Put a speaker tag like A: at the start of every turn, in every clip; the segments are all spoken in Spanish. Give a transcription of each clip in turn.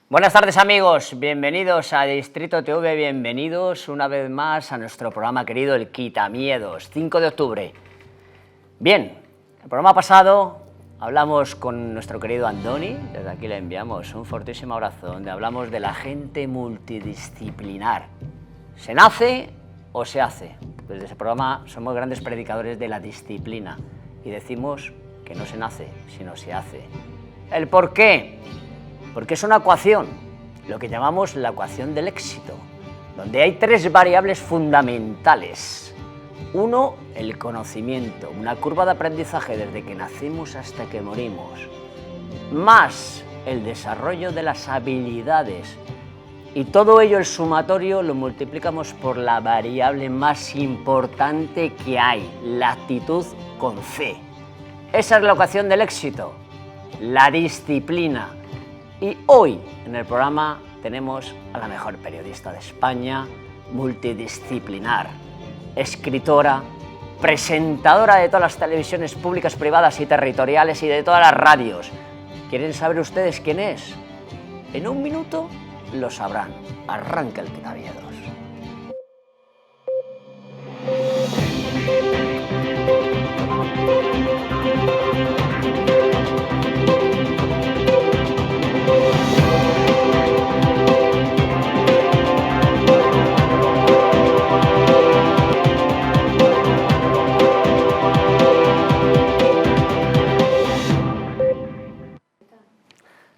A: Buenas tardes amigos, bienvenidos a Distrito TV, bienvenidos una vez más a nuestro programa querido El Quitamiedos, 5 de octubre. Bien, el programa pasado hablamos con nuestro querido Andoni, desde aquí le enviamos un fortísimo abrazo, donde hablamos de la gente multidisciplinar. ¿Se nace o se hace? Desde ese programa somos grandes predicadores de la disciplina y decimos que no se nace, sino se hace. ¿El por qué? Porque es una ecuación, lo que llamamos la ecuación del éxito, donde hay tres variables fundamentales. Uno, el conocimiento, una curva de aprendizaje desde que nacemos hasta que morimos. Más el desarrollo de las habilidades. Y todo ello, el sumatorio, lo multiplicamos por la variable más importante que hay, la actitud con C. Esa es la ecuación del éxito, la disciplina. Y hoy en el programa tenemos a la mejor periodista de España, multidisciplinar, escritora, presentadora de todas las televisiones públicas, privadas y territoriales y de todas las radios. ¿Quieren saber ustedes quién es? En un minuto lo sabrán. Arranca el Quitamiedos.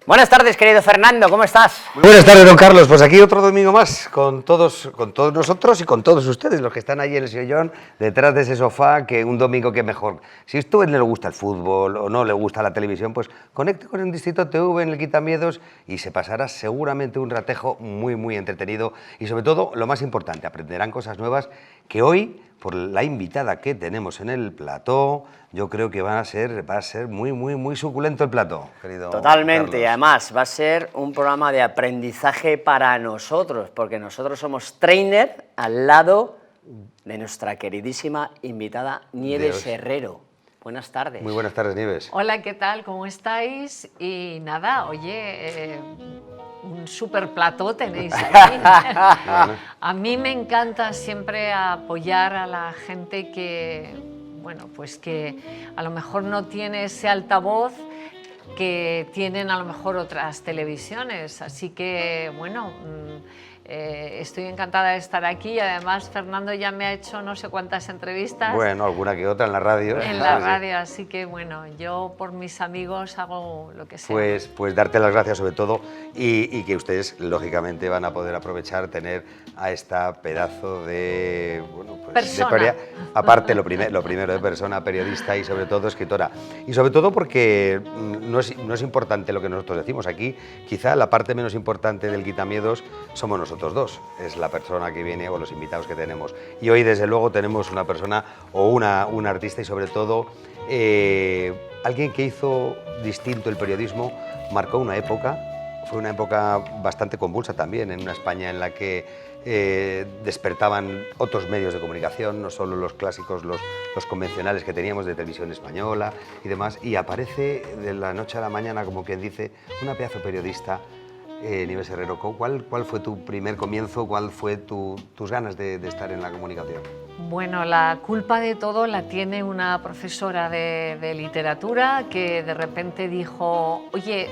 A: Buenas tardes, querido Fernando, ¿cómo estás?
B: Muy buenas tardes, don Carlos. Pues aquí otro domingo más con todos nosotros y con todos ustedes, los que están ahí en el sillón, detrás de ese sofá, que un domingo que mejor. Si a usted no le gusta el fútbol o no le gusta la televisión, pues conecte con el Distrito TV en el Quitamiedos y se pasará seguramente un ratejo muy entretenido y sobre todo, lo más importante, aprenderán cosas nuevas que hoy, por la invitada que tenemos en el plató, yo creo que va a ser muy suculento el plató, querido
A: Totalmente,
B: Carlos.
A: y además va a ser un programa de aprendizaje para nosotros, porque nosotros somos trainer al lado de nuestra queridísima invitada Nieves Herrero. Buenas tardes.
B: Muy buenas tardes, Nieves.
C: Hola, ¿qué tal? ¿Cómo estáis? Y nada, oye, un super plató tenéis aquí. A mí me encanta siempre apoyar a la gente que, bueno, pues que a lo mejor no tiene ese altavoz que tienen a lo mejor otras televisiones. Así que, bueno, estoy encantada de estar aquí y además Fernando ya me ha hecho no sé cuántas entrevistas.
B: Bueno, alguna que otra en la radio.
C: En la radio, así que bueno, yo por mis amigos hago lo que sea.
B: Pues darte las gracias sobre todo y que ustedes lógicamente van a poder aprovechar tener a esta pedazo de, bueno, pues,
C: persona.
B: Aparte lo primero de persona, periodista y sobre todo escritora. Y sobre todo porque no es importante lo que nosotros decimos aquí, quizá la parte menos importante del Quitamiedos somos nosotros dos, es la persona que viene o los invitados que tenemos. Y hoy desde luego tenemos una persona o una artista y sobre todo alguien que hizo distinto el periodismo, marcó una época, fue una época bastante convulsa también, en una España en la que despertaban otros medios de comunicación, no solo los clásicos, los convencionales que teníamos de televisión española y demás, y aparece de la noche a la mañana, como quien dice, una pedazo de periodista, Nieves Herrero. ¿Cuál fue tu primer comienzo? ¿Cuál fue tus ganas de estar en la comunicación?
C: Bueno, la culpa de todo la tiene una profesora de literatura que de repente dijo, oye,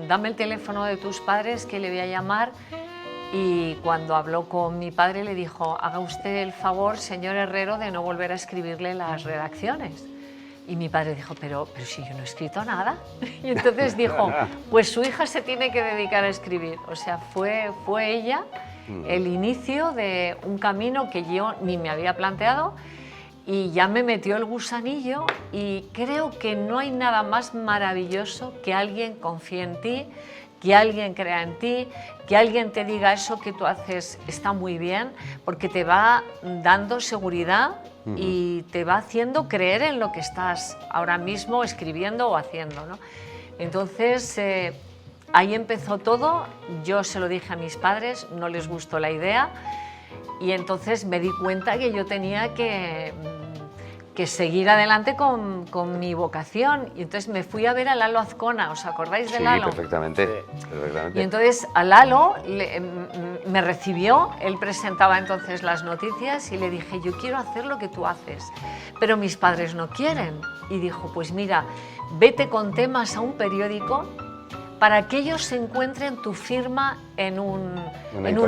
C: dame el teléfono de tus padres que le voy a llamar. Y cuando habló con mi padre le dijo, haga usted el favor, señor Herrero, de no volver a escribirle las redacciones. Y mi padre dijo, pero si yo no he escrito nada. Y entonces dijo, pues su hija se tiene que dedicar a escribir. O sea, fue ella el inicio de un camino que yo ni me había planteado y ya me metió el gusanillo y creo que no hay nada más maravilloso que alguien confíe en ti, que alguien crea en ti, que alguien te diga eso que tú haces está muy bien, porque te va dando seguridad y te va haciendo creer en lo que estás ahora mismo escribiendo o haciendo, ¿no? Entonces, ahí empezó todo. Yo se lo dije a mis padres, no les gustó la idea y entonces me di cuenta que yo tenía que que seguir adelante con mi vocación. Y entonces me fui a ver a Lalo Azcona, ¿os acordáis de
B: Sí,
C: Lalo?
B: perfectamente.
C: Y
B: perfectamente.
C: entonces a Lalo me recibió, él presentaba entonces las noticias y le dije, yo quiero hacer lo que tú haces, pero mis padres no quieren. Y dijo, pues mira, vete con temas a un periódico para que ellos encuentren tu firma en un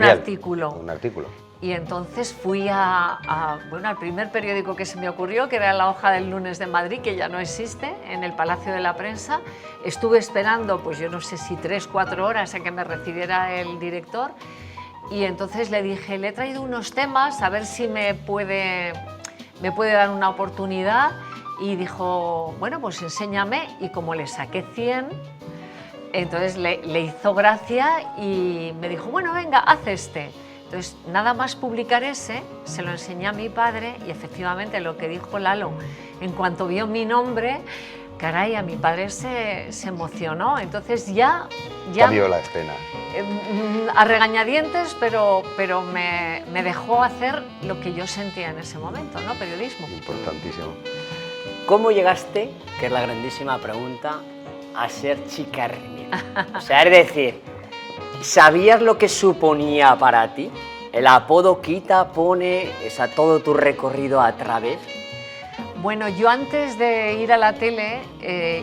C: artículo.
B: Un artículo.
C: Y entonces fui al primer periódico que se me ocurrió, que era La Hoja del Lunes de Madrid, que ya no existe, en el Palacio de la Prensa. Estuve esperando, pues yo no sé si 3 o 4 horas a que me recibiera el director. Y entonces le dije, le he traído unos temas, a ver si me puede dar una oportunidad. Y dijo, bueno, pues enséñame. Y como le saqué 100, entonces le hizo gracia y me dijo, bueno, venga, haz este. Entonces, nada más publicar ese, se lo enseñé a mi padre y efectivamente lo que dijo Lalo, en cuanto vio mi nombre, caray, a mi padre se emocionó. Entonces ya
B: Cambió la escena.
C: A regañadientes, pero me dejó hacer lo que yo sentía en ese momento, ¿no? Periodismo.
B: Importantísimo.
A: ¿Cómo llegaste, que es la grandísima pregunta, a ser Chica Hermida? O sea, es decir, ¿sabías lo que suponía para ti? El apodo quita, pone, todo tu recorrido a través.
C: Bueno, yo antes de ir a la tele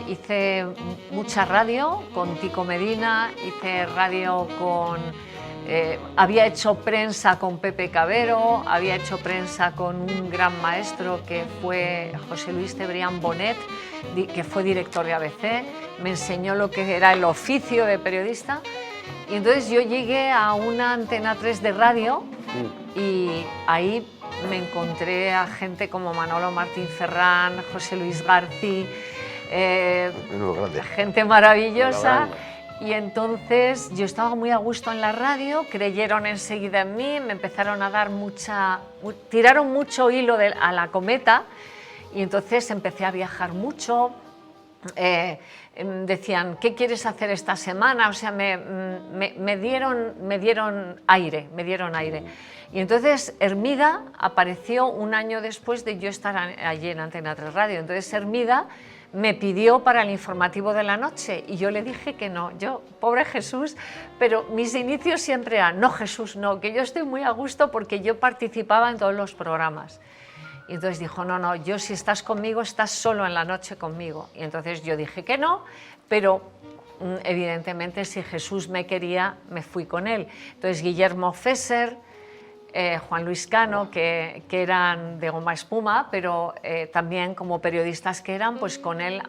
C: hice mucha radio con Tico Medina, hice radio había hecho prensa con Pepe Cabero, había hecho prensa con un gran maestro que fue José Luis Cebrián Bonet, que fue director de ABC, me enseñó lo que era el oficio de periodista. Y entonces yo llegué a una Antena 3 de radio y ahí me encontré a gente como Manolo Martín Ferrán, José Luis García, gente maravillosa. Y entonces yo estaba muy a gusto en la radio, creyeron enseguida en mí, me empezaron a dar tiraron mucho hilo a la cometa y entonces empecé a viajar mucho. Decían, ¿qué quieres hacer esta semana? O sea, me dieron aire. Y entonces Hermida apareció un año después de yo estar allí en Antena 3 Radio. Entonces Hermida me pidió para el informativo de la noche y yo le dije que no. Yo, pobre Jesús, pero mis inicios siempre eran, no Jesús, no, que yo estoy muy a gusto porque yo participaba en todos los programas. Y entonces dijo, no, yo si estás conmigo, estás solo en la noche conmigo. Y entonces yo dije que no, pero evidentemente si Jesús me quería, me fui con él. Entonces Guillermo Fesser, Juan Luis Cano, que eran de goma espuma, pero también como periodistas que eran, pues con él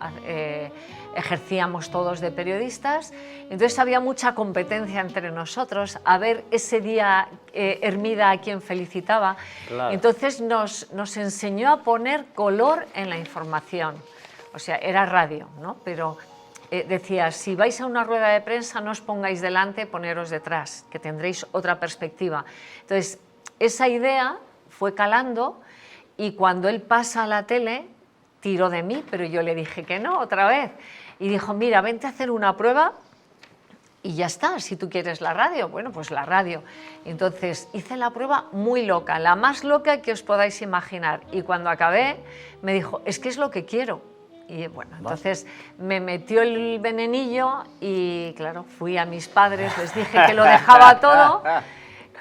C: ejercíamos todos de periodistas. Entonces había mucha competencia entre nosotros, a ver ese día Hermida a quien felicitaba. Claro. Entonces nos enseñó a poner color en la información, o sea, era radio, ¿no? Pero decía, si vais a una rueda de prensa no os pongáis delante, poneros detrás, que tendréis otra perspectiva. Entonces, esa idea fue calando y cuando él pasa a la tele, tiró de mí, pero yo le dije que no, otra vez. Y dijo, mira, vente a hacer una prueba y ya está, si tú quieres la radio, bueno, pues la radio. Entonces hice la prueba muy loca, la más loca que os podáis imaginar. Y cuando acabé, me dijo, es que es lo que quiero. Y bueno, entonces me metió el venenillo y claro, fui a mis padres, les dije que lo dejaba todo,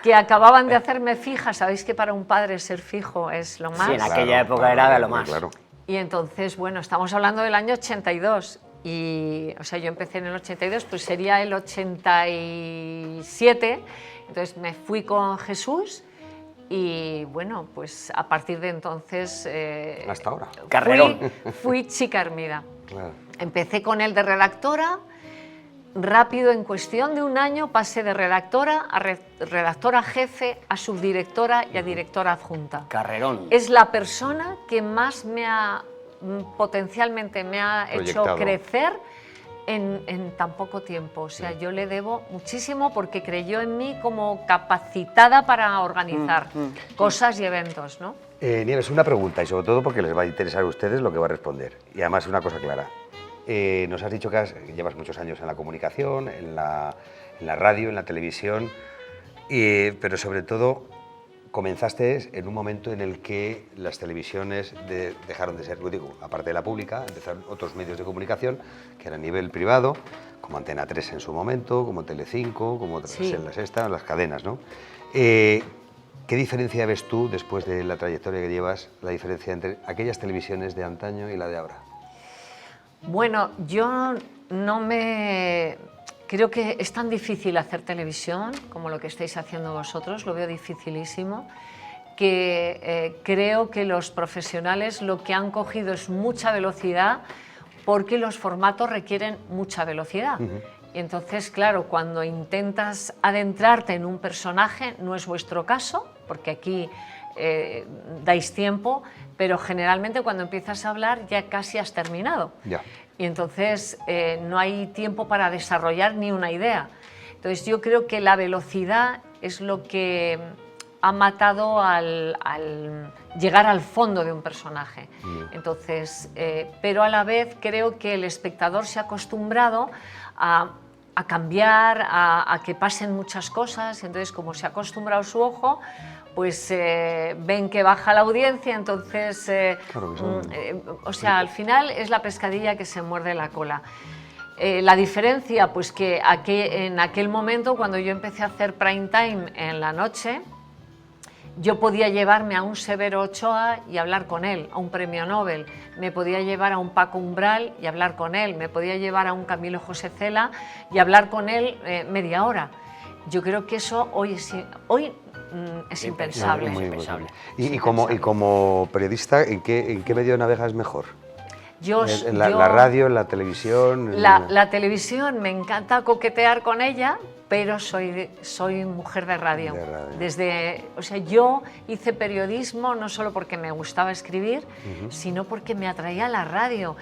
C: que acababan de hacerme fija. Sabéis que para un padre ser fijo es lo más.
A: Sí, en aquella época era de lo más.
B: Claro.
C: Y entonces, bueno, estamos hablando del año 82 y, o sea, yo empecé en el 82, pues sería el 87, entonces me fui con Jesús y, bueno, pues a partir de entonces...
B: Hasta ahora.
A: Carrerón.
C: Fui Chica Hermida.
B: Claro.
C: Empecé con él de redactora, rápido, en cuestión de un año, pasé de redactora a redactora jefe, a subdirectora y a directora adjunta.
A: Carrerón.
C: Es la persona que más potencialmente me ha hecho crecer en tan poco tiempo. O sea, yo le debo muchísimo porque creyó en mí como capacitada para organizar cosas y eventos, ¿no?
B: Nieves, una pregunta y sobre todo porque les va a interesar a ustedes lo que va a responder. Y además una cosa clara. Nos has dicho que llevas muchos años en la comunicación, en la radio, en la televisión, pero sobre todo comenzaste en un momento en el que las televisiones dejaron de ser, digo, aparte de la pública, empezaron otros medios de comunicación que eran a nivel privado, como Antena 3 en su momento, como Telecinco, como otras en la Sexta, las cadenas, ¿no? ¿Qué diferencia ves tú, después de la trayectoria que llevas, la diferencia entre aquellas televisiones de antaño y la de ahora?
C: Bueno, yo no me... Creo que es tan difícil hacer televisión como lo que estáis haciendo vosotros, lo veo dificilísimo, que creo que los profesionales lo que han cogido es mucha velocidad porque los formatos requieren mucha velocidad. Y entonces, claro, cuando intentas adentrarte en un personaje, no es vuestro caso, porque aquí dais tiempo, pero generalmente cuando empiezas a hablar ya casi has terminado.
B: Ya.
C: Y entonces no hay tiempo para desarrollar ni una idea. Entonces yo creo que la velocidad es lo que ha matado al llegar al fondo de un personaje. Entonces, pero a la vez creo que el espectador se ha acostumbrado a cambiar, a que pasen muchas cosas, entonces como se ha acostumbrado su ojo, pues ven que baja la audiencia, entonces,
B: Claro que
C: o sea, al final es la pescadilla que se muerde la cola. La diferencia, pues que en aquel momento, cuando yo empecé a hacer prime time en la noche, yo podía llevarme a un Severo Ochoa y hablar con él, a un premio Nobel, me podía llevar a un Paco Umbral y hablar con él, me podía llevar a un Camilo José Cela y hablar con él media hora. Yo creo que eso hoy es impensable.
B: Y como periodista, ¿en qué medio navegas mejor? ¿En la radio, en la televisión?
C: La televisión, me encanta coquetear con ella, pero soy mujer de radio. O sea, yo hice periodismo no solo porque me gustaba escribir, sino porque me atraía la radio.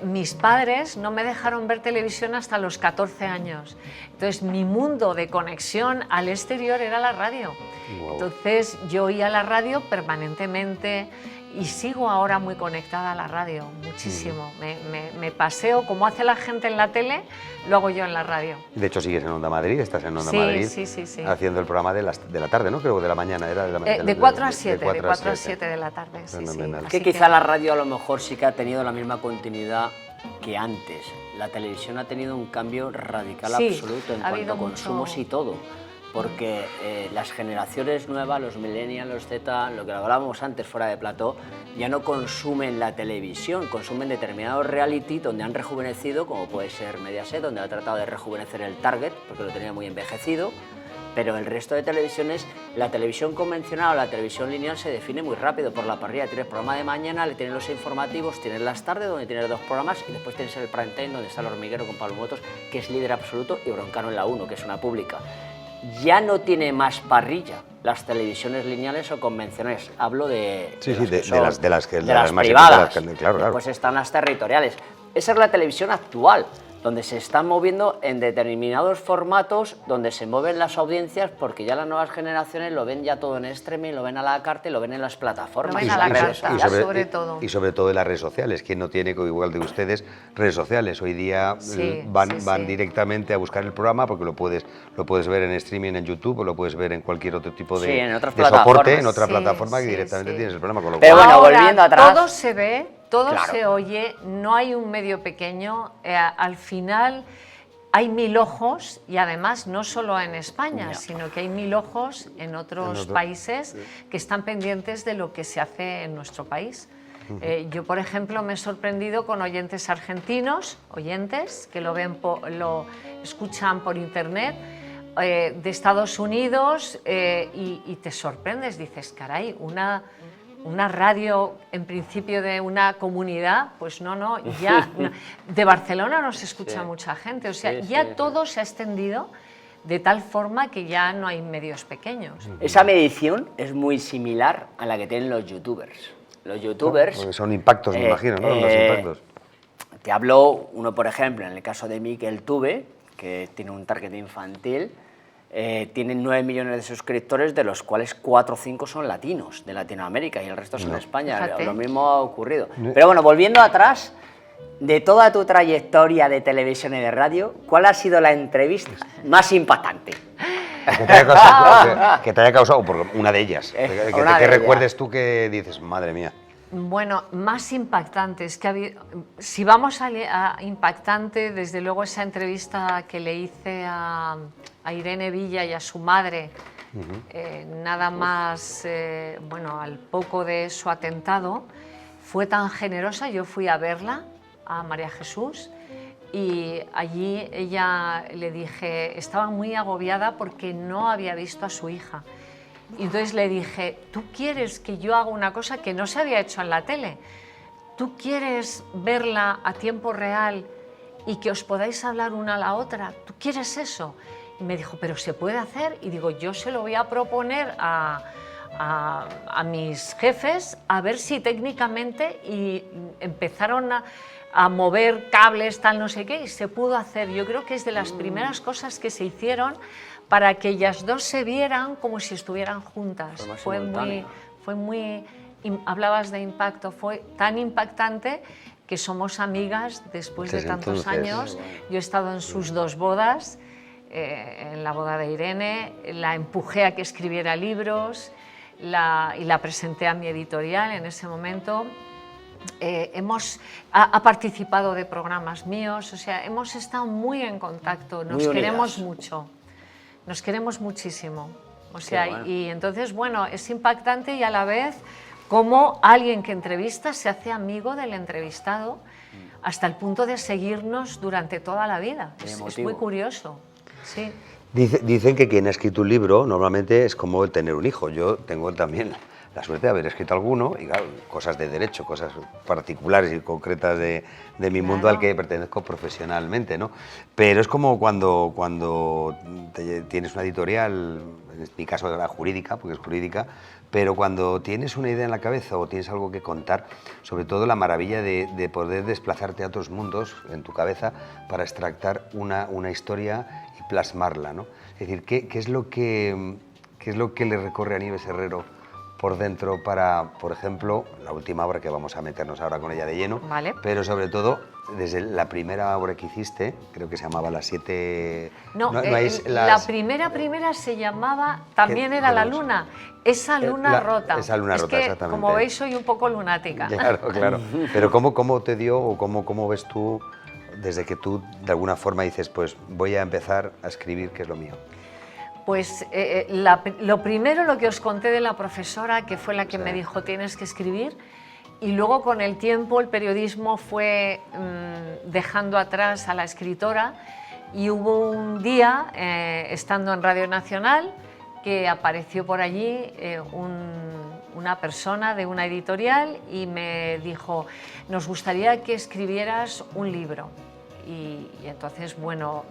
C: Mis padres no me dejaron ver televisión hasta los 14 años. Entonces, mi mundo de conexión al exterior era la radio. Wow. Entonces, yo oía la radio permanentemente y sigo ahora muy conectada a la radio, muchísimo. Me paseo, como hace la gente en la tele, lo hago yo en la radio.
B: De hecho, sigues en Onda Madrid, estás en Onda Madrid, haciendo el programa de la tarde, ¿no? Creo que de la mañana era.
C: De 4 a 7, de 4 a 7 de la tarde, sí.
A: Que quizá la radio a lo mejor sí que ha tenido la misma continuidad que antes. La televisión ha tenido un cambio radical absoluto en cuanto a consumos y todo. Porque las generaciones nuevas, los millennials, los Z, lo que hablábamos antes fuera de plató, ya no consumen la televisión, consumen determinados reality donde han rejuvenecido, como puede ser Mediaset, donde ha tratado de rejuvenecer el target, porque lo tenía muy envejecido, pero el resto de televisiones, la televisión convencional o la televisión lineal se define muy rápido por la parrilla. Tienes programa de mañana, le tienes los informativos, tienes las tardes, donde tienes 2 programas, y después tienes el prime time, donde está El Hormiguero con Pablo Motos, que es líder absoluto, y Broncano en la 1, que es una pública. Ya no tiene más parrilla las televisiones lineales o convencionales. Hablo de las privadas.
B: Claro.
A: Pues están las territoriales. Esa es la televisión actual, donde se están moviendo en determinados formatos, donde se mueven las audiencias, porque ya las nuevas generaciones lo ven ya todo en streaming, lo ven a la carta y lo ven en las plataformas.
C: Lo ven a la carta, sobre todo.
B: Y sobre todo en las redes sociales. ¿Quién no tiene, igual de ustedes, redes sociales? Hoy día van directamente a buscar el programa, porque lo puedes ver en streaming en YouTube, o lo puedes ver en cualquier otro tipo de soporte, en otra plataforma que directamente tienes el programa. Con lo
A: Pero
B: cual,
A: bueno, volviendo atrás...
C: Todo se ve, todo se oye, no hay un medio pequeño, al final hay 1000 ojos, y además no solo en España, sino que hay 1000 ojos en otros países que están pendientes de lo que se hace en nuestro país. Yo, por ejemplo, me he sorprendido con oyentes argentinos, que lo escuchan por internet, de Estados Unidos, y te sorprendes, dices, caray, una radio en principio de una comunidad, pues no, ya de Barcelona nos escucha mucha gente, o sea, todo se ha extendido de tal forma que ya no hay medios pequeños.
A: Esa medición es muy similar a la que tienen los youtubers. Los youtubers...
B: Porque son impactos, me imagino, ¿no? Los impactos.
A: Te hablo, uno por ejemplo, en el caso de Mikel Tube, que tiene un target infantil, tienen 9 millones de suscriptores, de los cuales 4 o 5 son latinos, de Latinoamérica, y el resto son de España.
C: Fíjate.
A: Lo mismo ha ocurrido. Pero bueno, volviendo atrás, de toda tu trayectoria de televisión y de radio, ¿cuál ha sido la entrevista más impactante?
B: que te haya causado por una de ellas. Que recuerdes tú que dices, madre mía.
C: Bueno, más impactantes que si vamos a impactante, desde luego esa entrevista que le hice a Irene Villa y a su madre, nada más, bueno, al poco de su atentado, fue tan generosa. Yo fui a verla, a María Jesús, y allí ella le dije, estaba muy agobiada porque no había visto a su hija. Y entonces le dije, ¿tú quieres que yo haga una cosa que no se había hecho en la tele? ¿Tú quieres verla a tiempo real y que os podáis hablar una a la otra? ¿Tú quieres eso? Y me dijo, ¿pero se puede hacer? Y digo, yo se lo voy a proponer a mis jefes a ver si técnicamente, y empezaron a mover cables, tal, no sé qué, y se pudo hacer. Yo creo que es de las primeras cosas que se hicieron para que ellas dos se vieran como si estuvieran juntas. Hablabas de impacto, fue tan impactante que somos amigas después de tantos años. Yo he estado en sus dos bodas, en la boda de Irene, la empujé a que escribiera libros y la presenté a mi editorial en ese momento. Ha participado de programas míos, o sea, hemos estado muy en contacto, nos queremos mucho. Nos queremos muchísimo, o sea, bueno. Y entonces, bueno, es impactante y a la vez como alguien que entrevista se hace amigo del entrevistado hasta el punto de seguirnos durante toda la vida. Es muy curioso, sí.
B: Dicen que quien ha escrito un libro normalmente es como el tener un hijo. Yo tengo también la suerte de haber escrito alguno, y claro, cosas de derecho, cosas particulares y concretas de mi mundo al que pertenezco profesionalmente, ¿no? Pero es como cuando tienes una editorial, en mi caso la jurídica, porque es jurídica, pero cuando tienes una idea en la cabeza o tienes algo que contar, sobre todo la maravilla de poder desplazarte a otros mundos en tu cabeza para extractar una historia y plasmarla, ¿no? Es decir, ¿qué es lo que le recorre a Nieves Herrero por dentro para, por ejemplo, la última obra que vamos a meternos ahora con ella de lleno,
C: vale.
B: Pero sobre todo desde la primera obra que hiciste, creo que se llamaba Las Siete...
C: La primera se llamaba, también era La Luna, Esa Luna Rota.
B: Esa Luna Rota,
C: que,
B: exactamente.
C: Como veis, soy un poco lunática.
B: Claro. Pero ¿cómo te dio o cómo ves tú, desde que tú de alguna forma dices, pues voy a empezar a escribir, que es lo mío?
C: Pues lo primero, lo que os conté de la profesora, que fue la que me dijo tienes que escribir, y luego con el tiempo el periodismo fue dejando atrás a la escritora, y hubo un día, estando en Radio Nacional, que apareció por allí una persona de una editorial y me dijo, nos gustaría que escribieras un libro. Y entonces, bueno,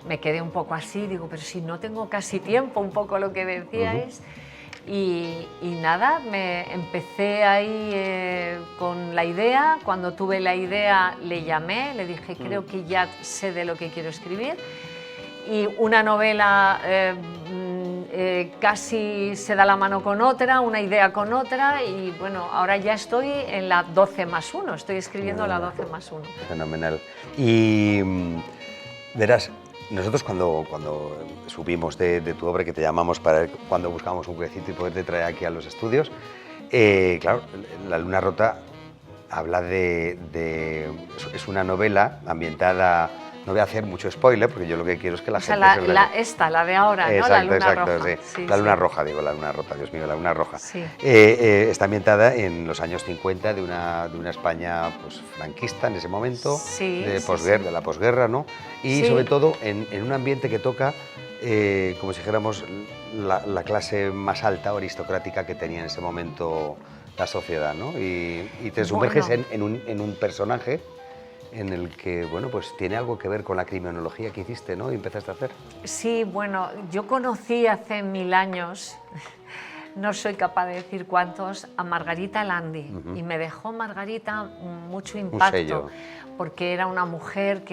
C: me quedé un poco así, digo, pero si no tengo casi tiempo, un poco lo que decíais. Y nada, me empecé ahí con la idea. Cuando tuve la idea le llamé, le dije, creo que ya sé de lo que quiero escribir. Y una novela casi se da la mano con otra, una idea con otra, y bueno, ahora ya estoy en la 12+1, estoy escribiendo la 12+1.
B: Fenomenal. Y verás, nosotros cuando supimos de tu obra, que te llamamos para cuando buscábamos un huequecito y poderte traer aquí a los estudios, claro, La Luna Rota habla es una novela ambientada. No voy a hacer mucho spoiler, porque yo lo que quiero es que la gente...
C: La de ahora,
B: exacto,
C: ¿no? La Luna
B: Roja.
C: Sí,
B: la Luna Roja, digo, La Luna Rota, Dios mío, La Luna Roja.
C: Sí.
B: Está ambientada en los años 50 de una España pues, franquista en ese momento, de la posguerra, ¿no? Y sobre todo en un ambiente que toca, como si dijéramos, la clase más alta o aristocrática que tenía en ese momento la sociedad, ¿no? Y te sumerges en un personaje en el que, bueno, pues tiene algo que ver con la criminología que hiciste, ¿no? Y empezaste a hacer.
C: Sí, bueno, yo conocí hace 1000 años, no soy capaz de decir cuántos, a Margarita Landi, y me dejó Margarita mucho impacto, porque era una mujer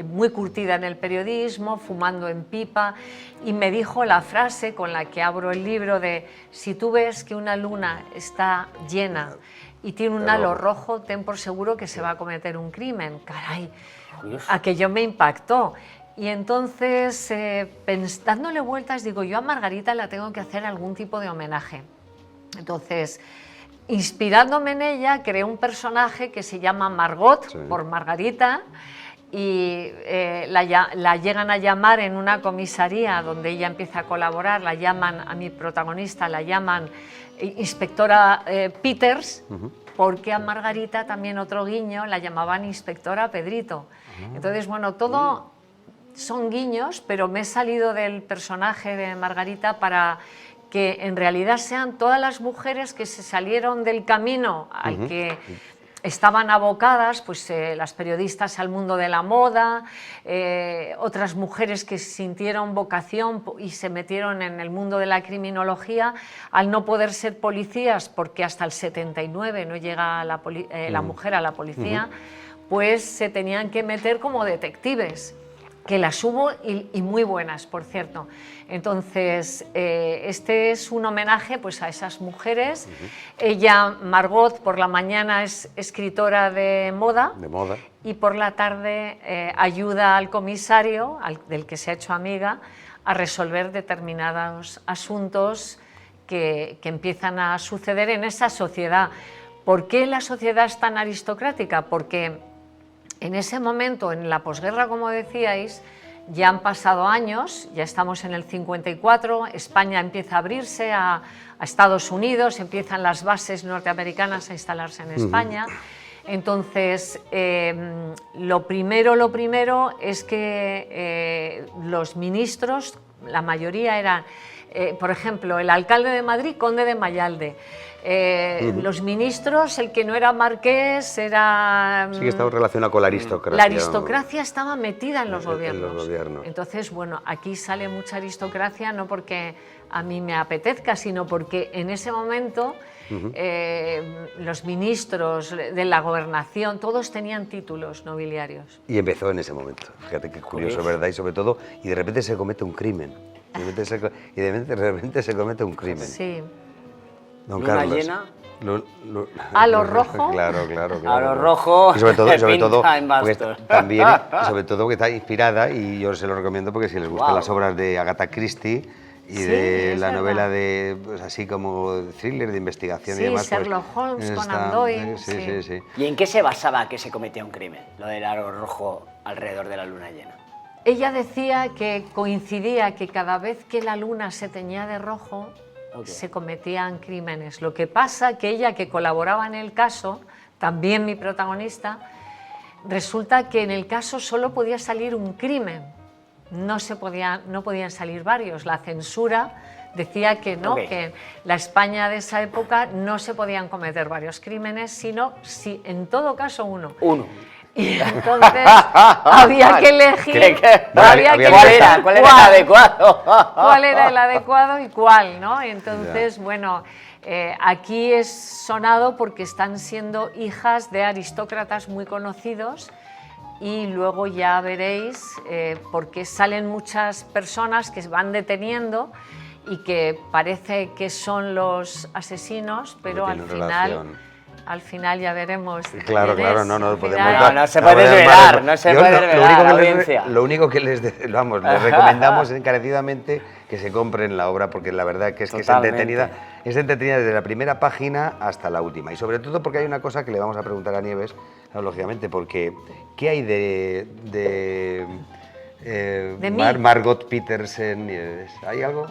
C: muy curtida en el periodismo, fumando en pipa, y me dijo la frase con la que abro el libro de si tú ves que una luna está llena y tiene un halo rojo, ten por seguro que se va a cometer un crimen. Caray, aquello me impactó. Y entonces, dándole vueltas, digo, yo a Margarita la tengo que hacer algún tipo de homenaje. Entonces, inspirándome en ella, creé un personaje que se llama Margot,
B: Sí.
C: por Margarita, y la llegan a llamar en una comisaría donde ella empieza a colaborar, la llaman a mi protagonista, la llaman inspectora Peters, porque a Margarita también otro guiño la llamaban inspectora Pedrito. Entonces, bueno, todo son guiños, pero me he salido del personaje de Margarita para que en realidad sean todas las mujeres que se salieron del camino al que estaban abocadas, pues las periodistas al mundo de la moda, otras mujeres que sintieron vocación y se metieron en el mundo de la criminología al no poder ser policías, porque hasta el 79 no llega la mujer a la policía, pues se tenían que meter como detectives, que las hubo y muy buenas, por cierto. Entonces, este es un homenaje pues, a esas mujeres. Ella, Margot, por la mañana es escritora de moda.
B: De moda.
C: Y por la tarde ayuda al comisario, del que se ha hecho amiga, a resolver determinados asuntos que empiezan a suceder en esa sociedad. ¿Por qué la sociedad es tan aristocrática? Porque en ese momento, en la posguerra, como decíais, ya han pasado años, ya estamos en el 54, España empieza a abrirse a Estados Unidos, empiezan las bases norteamericanas a instalarse en España. Entonces, lo primero es que los ministros, la mayoría eran, por ejemplo, el alcalde de Madrid, conde de Mayalde. Los ministros, el que no era marqués era...
B: Sí, que estaba relacionado con la aristocracia.
C: La aristocracia estaba metida en los
B: En
C: gobiernos.
B: los gobiernos.
C: Entonces, bueno, aquí sale mucha aristocracia, no porque a mí me apetezca, sino porque en ese momento los ministros de la gobernación, todos tenían títulos nobiliarios.
B: Y empezó en ese momento. Fíjate qué curioso, ¿verdad? Y sobre todo, y de repente se comete un crimen. De repente se comete un crimen.
C: Sí.
B: Don
A: Luna
B: Carlos.
A: llena.
C: A lo rojo.
B: Claro.
A: A lo rojo.
B: Y sobre todo,
A: pinta en
B: porque
A: bastos.
B: también, y sobre todo que está inspirada, y yo se lo recomiendo porque si les gustan las obras de Agatha Christie y
C: Sí,
B: de
C: es
B: la
C: verdad.
B: novela de, pues así como thriller de investigación
C: Sí,
B: y demás.
C: Sherlock Holmes, Conan Doyle,
B: Sí.
A: ¿Y en qué se basaba que se cometía un crimen? Lo del aro rojo alrededor de la luna llena.
C: Ella decía que coincidía que cada vez que la luna se teñía de rojo, se cometían crímenes. Lo que pasa que ella, que colaboraba en el caso, también mi protagonista, resulta que en el caso solo podía salir un crimen, no podían salir varios. La censura decía que no, que en la España de esa época no se podían cometer varios crímenes, sino si en todo caso uno. Y entonces había que elegir
A: ¿Cuál era el adecuado?
C: ¿Cuál era el adecuado y cuál, ¿no? Entonces, bueno, aquí es sonado porque están siendo hijas de aristócratas muy conocidos y luego ya veréis porque salen muchas personas que se van deteniendo y que parece que son los asesinos, pero al final ya veremos.
B: Claro, no podemos.
A: No se puede desvelar, no se puede desvelar, audiencia.
B: Lo único que les recomendamos encarecidamente que se compren la obra, porque la verdad que es entretenida desde la primera página hasta la última. Y sobre todo porque hay una cosa que le vamos a preguntar a Nieves, lógicamente, porque ¿qué hay de Margot Peters en Nieves? ¿Hay algo?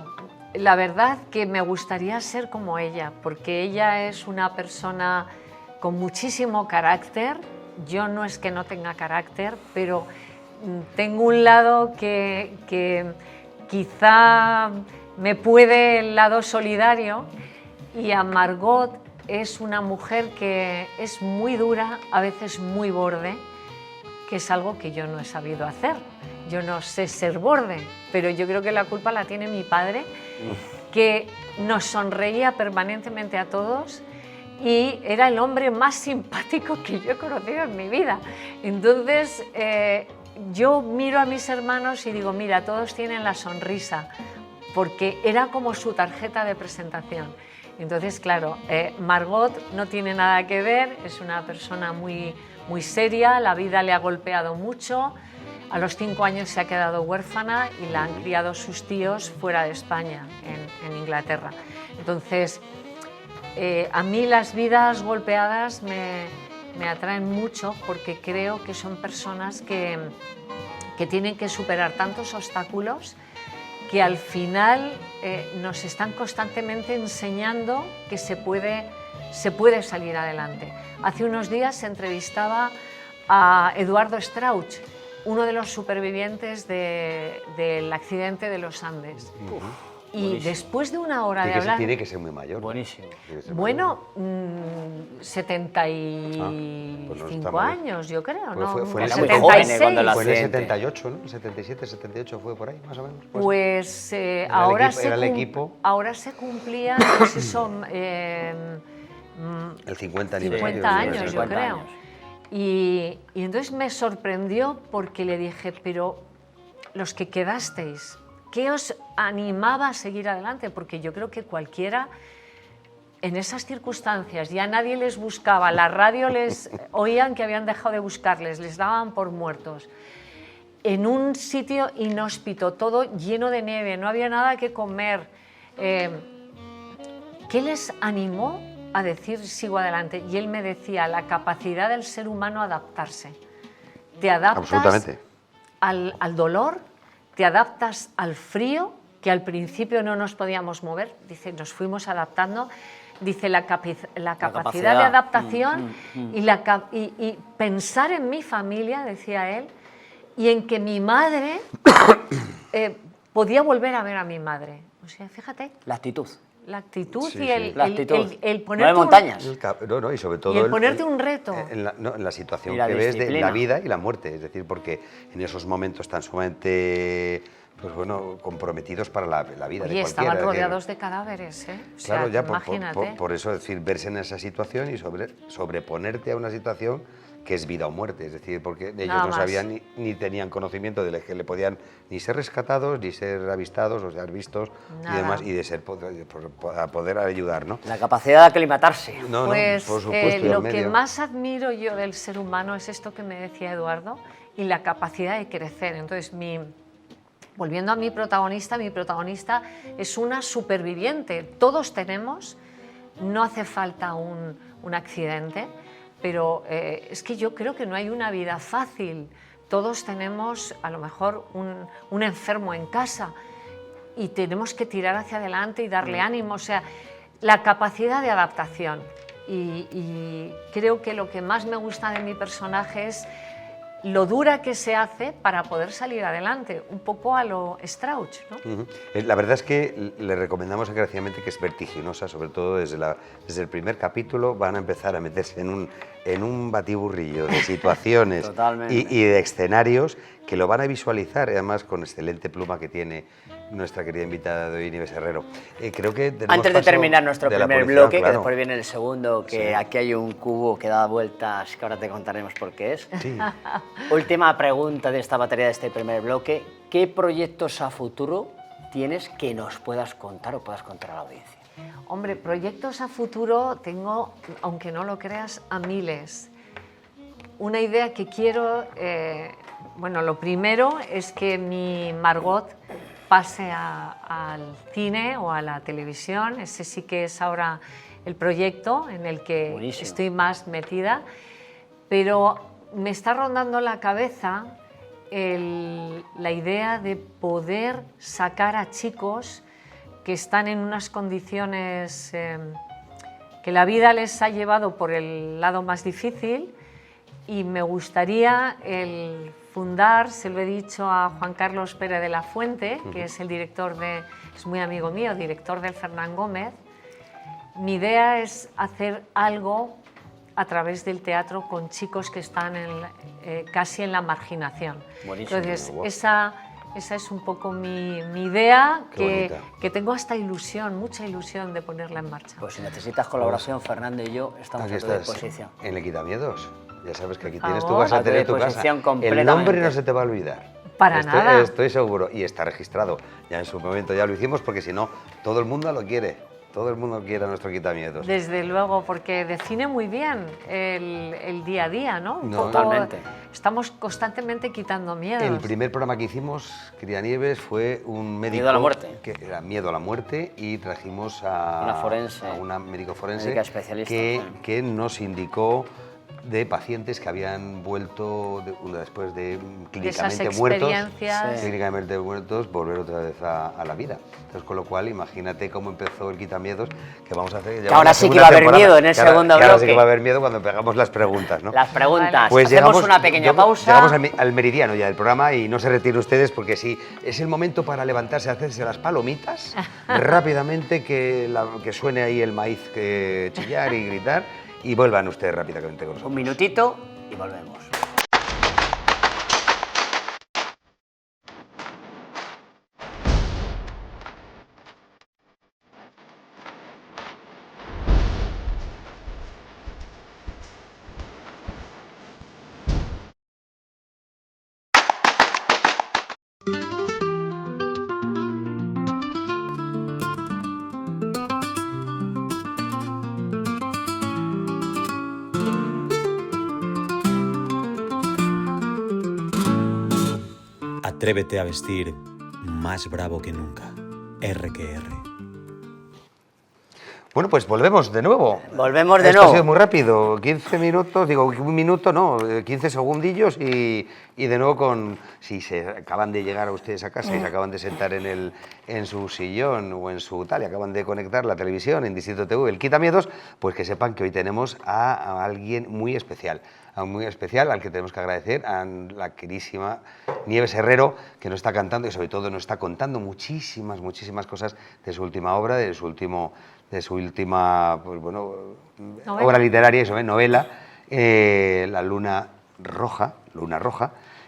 C: La verdad que me gustaría ser como ella, porque ella es una persona con muchísimo carácter. Yo no es que no tenga carácter, pero tengo un lado que quizá me puede el lado solidario, y a Margot es una mujer que es muy dura, a veces muy borde, que es algo que yo no he sabido hacer. Yo no sé ser borde, pero yo creo que la culpa la tiene mi padre, que nos sonreía permanentemente a todos y era el hombre más simpático que yo he conocido en mi vida. Entonces, yo miro a mis hermanos y digo, mira, todos tienen la sonrisa, porque era como su tarjeta de presentación. Entonces, claro, Margot no tiene nada que ver, es una persona muy seria, la vida le ha golpeado mucho, A los 5 años se ha quedado huérfana y la han criado sus tíos fuera de España, en Inglaterra. Entonces, a mí las vidas golpeadas me atraen mucho porque creo que son personas que tienen que superar tantos obstáculos que al final nos están constantemente enseñando que se puede salir adelante. Hace unos días se entrevistaba a Eduardo Strauch, uno de los supervivientes del accidente de los Andes. Y buenísimo. Después de una hora de hablar...
B: Tiene que ser muy mayor.
A: Buenísimo.
C: Bueno, 75 años, yo creo, ¿no?
B: Fue en el
C: 76.
B: Fue en el 78, ¿no? 77, 78 fue por ahí, más o menos.
C: Pues ahora se cumplían, pues eso,
B: el 50 aniversario.
C: 50 años, yo creo. Y entonces me sorprendió porque le dije, pero los que quedasteis, ¿qué os animaba a seguir adelante? Porque yo creo que cualquiera, en esas circunstancias, ya nadie les buscaba, la radio les oían que habían dejado de buscarles, les daban por muertos. En un sitio inhóspito, todo lleno de nieve, no había nada que comer. ¿Qué les animó a decir sigo adelante? Y él me decía, la capacidad del ser humano a adaptarse. Te adaptas al dolor, te adaptas al frío, que al principio no nos podíamos mover, dice, nos fuimos adaptando, dice la capacidad de adaptación y pensar en mi familia, decía él, y en que mi madre podía volver a ver a mi madre. O sea, fíjate.
A: La actitud.
C: La actitud
B: sí,
C: y
B: sí.
C: el ponerte
A: no hay montañas.
B: Y sobre todo
C: y el ponerte un reto.
B: En la situación que ves de la vida y la muerte. Es decir, porque en esos momentos tan sumamente pues bueno, comprometidos para la vida de cualquiera.
C: Estaban rodeados de cadáveres, ¿eh? O sea,
B: claro, ya
C: imagínate.
B: por eso, es decir, verse en esa situación y sobreponerte a una situación que es vida o muerte, es decir, porque ellos no sabían ni tenían conocimiento de que le podían ni ser rescatados, ni ser avistados, o ser vistos y demás, y de ser para poder ayudar, ¿no?
A: La capacidad de aclimatarse.
C: Pues
B: por supuesto,
C: lo que más admiro yo del ser humano es esto que me decía Eduardo, y la capacidad de crecer. Entonces, volviendo a mi protagonista es una superviviente. Todos tenemos, no hace falta un accidente, pero es que yo creo que no hay una vida fácil. Todos tenemos a lo mejor un enfermo en casa y tenemos que tirar hacia adelante y darle ánimo. O sea, la capacidad de adaptación. Y creo que lo que más me gusta de mi personaje es lo dura que se hace para poder salir adelante, un poco a lo Strauch, ¿no?
B: La verdad es que le recomendamos encarecidamente, que es vertiginosa, sobre todo desde el primer capítulo van a empezar a meterse en un batiburrillo de situaciones y de escenarios que lo van a visualizar, además con excelente pluma que tiene nuestra querida invitada de hoy, Nieves Herrero. Creo que
A: antes de terminar nuestro primer bloque, que después viene el segundo, que aquí hay un cubo que da vueltas, que ahora te contaremos por qué es.
B: Sí.
A: Última pregunta de esta batería, de este primer bloque. ¿Qué proyectos a futuro tienes que nos puedas contar o puedas contar a la audiencia?
C: Hombre, proyectos a futuro tengo, aunque no lo creas, a miles. Una idea que quiero, bueno, lo primero es que mi Margot pase al cine o a la televisión. Ese sí que es ahora el proyecto en el que
A: Buenísimo.
C: Estoy más metida, pero me está rondando la cabeza la idea de poder sacar a chicos que están en unas condiciones que la vida les ha llevado por el lado más difícil, y me gustaría fundar, se lo he dicho a Juan Carlos Pérez de la Fuente, que es el director es muy amigo mío, director del Fernán Gómez. Mi idea es hacer algo a través del teatro con chicos que están casi en la marginación.
A: Buenísimo.
C: Entonces, esa es un poco mi idea, que tengo hasta ilusión, mucha ilusión de ponerla en marcha.
A: Pues si necesitas colaboración, Fernando y yo estamos a tu disposición.
B: En el Quitamiedos. Ya sabes que aquí tienes, tú vas a tener tu casa.
A: El
B: nombre no se te va a olvidar.
C: Para nada.
B: Estoy seguro. Y está registrado. Ya en su momento ya lo hicimos, porque si no, todo el mundo lo quiere. Todo el mundo quiere a nuestro quitamiedos.
C: Desde luego, porque define muy bien el día a día, ¿no? Un
B: No,
C: poco,
A: totalmente.
C: estamos constantemente quitando miedos.
B: El primer programa que hicimos, Crianieves, fue un médico...
A: Miedo a la muerte.
B: Que era Miedo a la muerte, y trajimos a
A: Una forense.
B: a una médico forense
A: Médica especialista,
B: que,
A: sí.
B: que nos indicó de pacientes que habían vuelto después de clínicamente
C: esas
B: muertos,
C: experiencias.
A: Sí.
B: clínicamente muertos, volver otra vez a la vida. Entonces, con lo cual, imagínate cómo empezó el Quitamiedos, que vamos a hacer...
A: Que ahora sí que va a haber miedo en el segundo
B: Ahora sí
A: bloque.
B: que va a haber miedo cuando pegamos las preguntas, ¿no?
A: Las preguntas.
C: Vale.
B: Pues
A: Hacemos una pequeña pausa.
B: Llegamos al meridiano ya del programa, y no se retiren ustedes, porque sí, es el momento para levantarse, hacerse las palomitas, rápidamente que suene ahí el maíz chillar y gritar, y vuelvan ustedes rápidamente con nosotros.
A: Un minutito y volvemos.
D: Atrévete a vestir más bravo que nunca. R que R.
B: Bueno, pues volvemos de nuevo.
A: Volvemos de
B: Esto
A: nuevo.
B: ha sido muy rápido, 15 minutos, digo, un minuto no, 15 segundillos, y de nuevo si se acaban de llegar a ustedes a casa y se acaban de sentar en su sillón o en su tal, y acaban de conectar la televisión en Distrito TV, el Quitamiedos, pues que sepan que hoy tenemos a alguien muy especial, al que tenemos que agradecer, a la queridísima Nieves Herrero, que nos está cantando y sobre todo nos está contando muchísimas cosas de su última obra, de su última pues, bueno,
C: Novela.
B: obra literaria, eso, novela, La Luna Roja,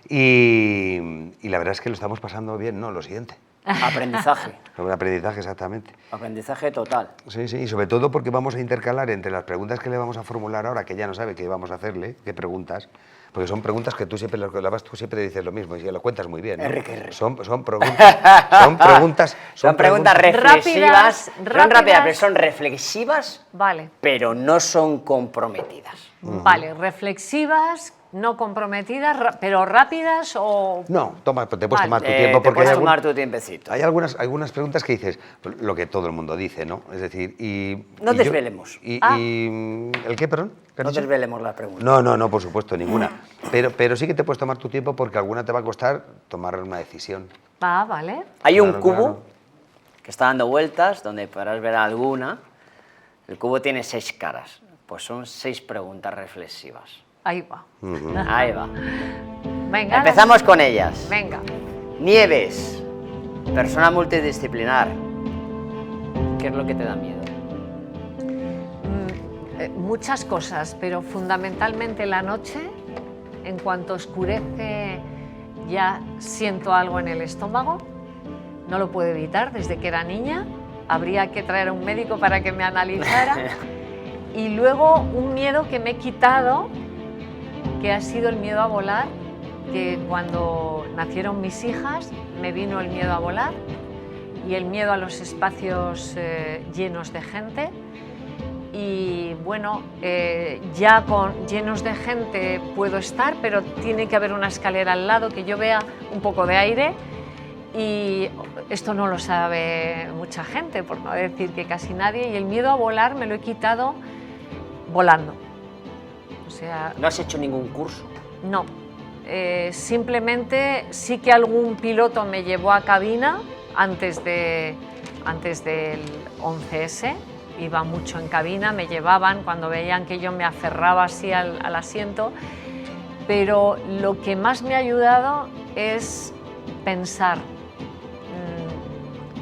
B: y la verdad es que lo estamos pasando bien, ¿no? Lo siguiente.
A: Aprendizaje.
B: Un aprendizaje, exactamente.
A: Aprendizaje total.
B: Sí, y sobre todo porque vamos a intercalar entre las preguntas que le vamos a formular ahora, que ella no sabe qué vamos a hacerle, qué preguntas, porque son preguntas que tú siempre dices lo mismo y lo cuentas muy bien, ¿no? Son preguntas
A: Son preguntas reflexivas. Son rápidas,
C: rápidas.
A: pero son reflexivas,
C: Vale,
A: pero no son comprometidas.
C: vale, reflexivas, no comprometidas, pero rápidas o...
B: No, te puedes
C: Vale.
B: tomar tu tiempo,
A: Te
B: porque
A: puedes
B: hay
A: tomar tu tiempecito.
B: hay algunas preguntas que dices, lo que todo el mundo dice, ¿no? Es decir,
A: No desvelemos.
B: ¿El qué, perdón? ¿Qué has
A: No
B: dicho?
A: desvelemos la pregunta.
B: No, por supuesto, ninguna. Pero sí que te puedes tomar tu tiempo, porque alguna te va a costar tomar una decisión.
C: Ah, vale.
A: Hay un
B: Claro,
A: cubo
B: claro.
A: que está dando vueltas, donde podrás ver alguna. El cubo tiene 6 caras. Pues son 6 preguntas reflexivas.
C: Ahí va.
A: Ahí va.
C: Venga.
A: Empezamos con ellas.
C: Venga.
A: Nieves, persona multidisciplinar. ¿Qué es lo que te da miedo?
C: Muchas cosas, pero fundamentalmente la noche, en cuanto oscurece, ya siento algo en el estómago. No lo puedo evitar desde que era niña. Habría que traer a un médico para que me analizara. Y luego un miedo que me he quitado, que ha sido el miedo a volar, que cuando nacieron mis hijas me vino el miedo a volar y el miedo a los espacios llenos de gente. Y bueno, ya llenos de gente puedo estar, pero tiene que haber una escalera al lado que yo vea un poco de aire, y esto no lo sabe mucha gente, por no decir que casi nadie, y el miedo a volar me lo he quitado volando. O sea,
A: ¿No has hecho ningún curso?
C: no. Simplemente sí que algún piloto me llevó a cabina antes del 11S. Iba mucho en cabina, me llevaban cuando veían que yo me aferraba así al asiento, pero lo que más me ha ayudado es pensar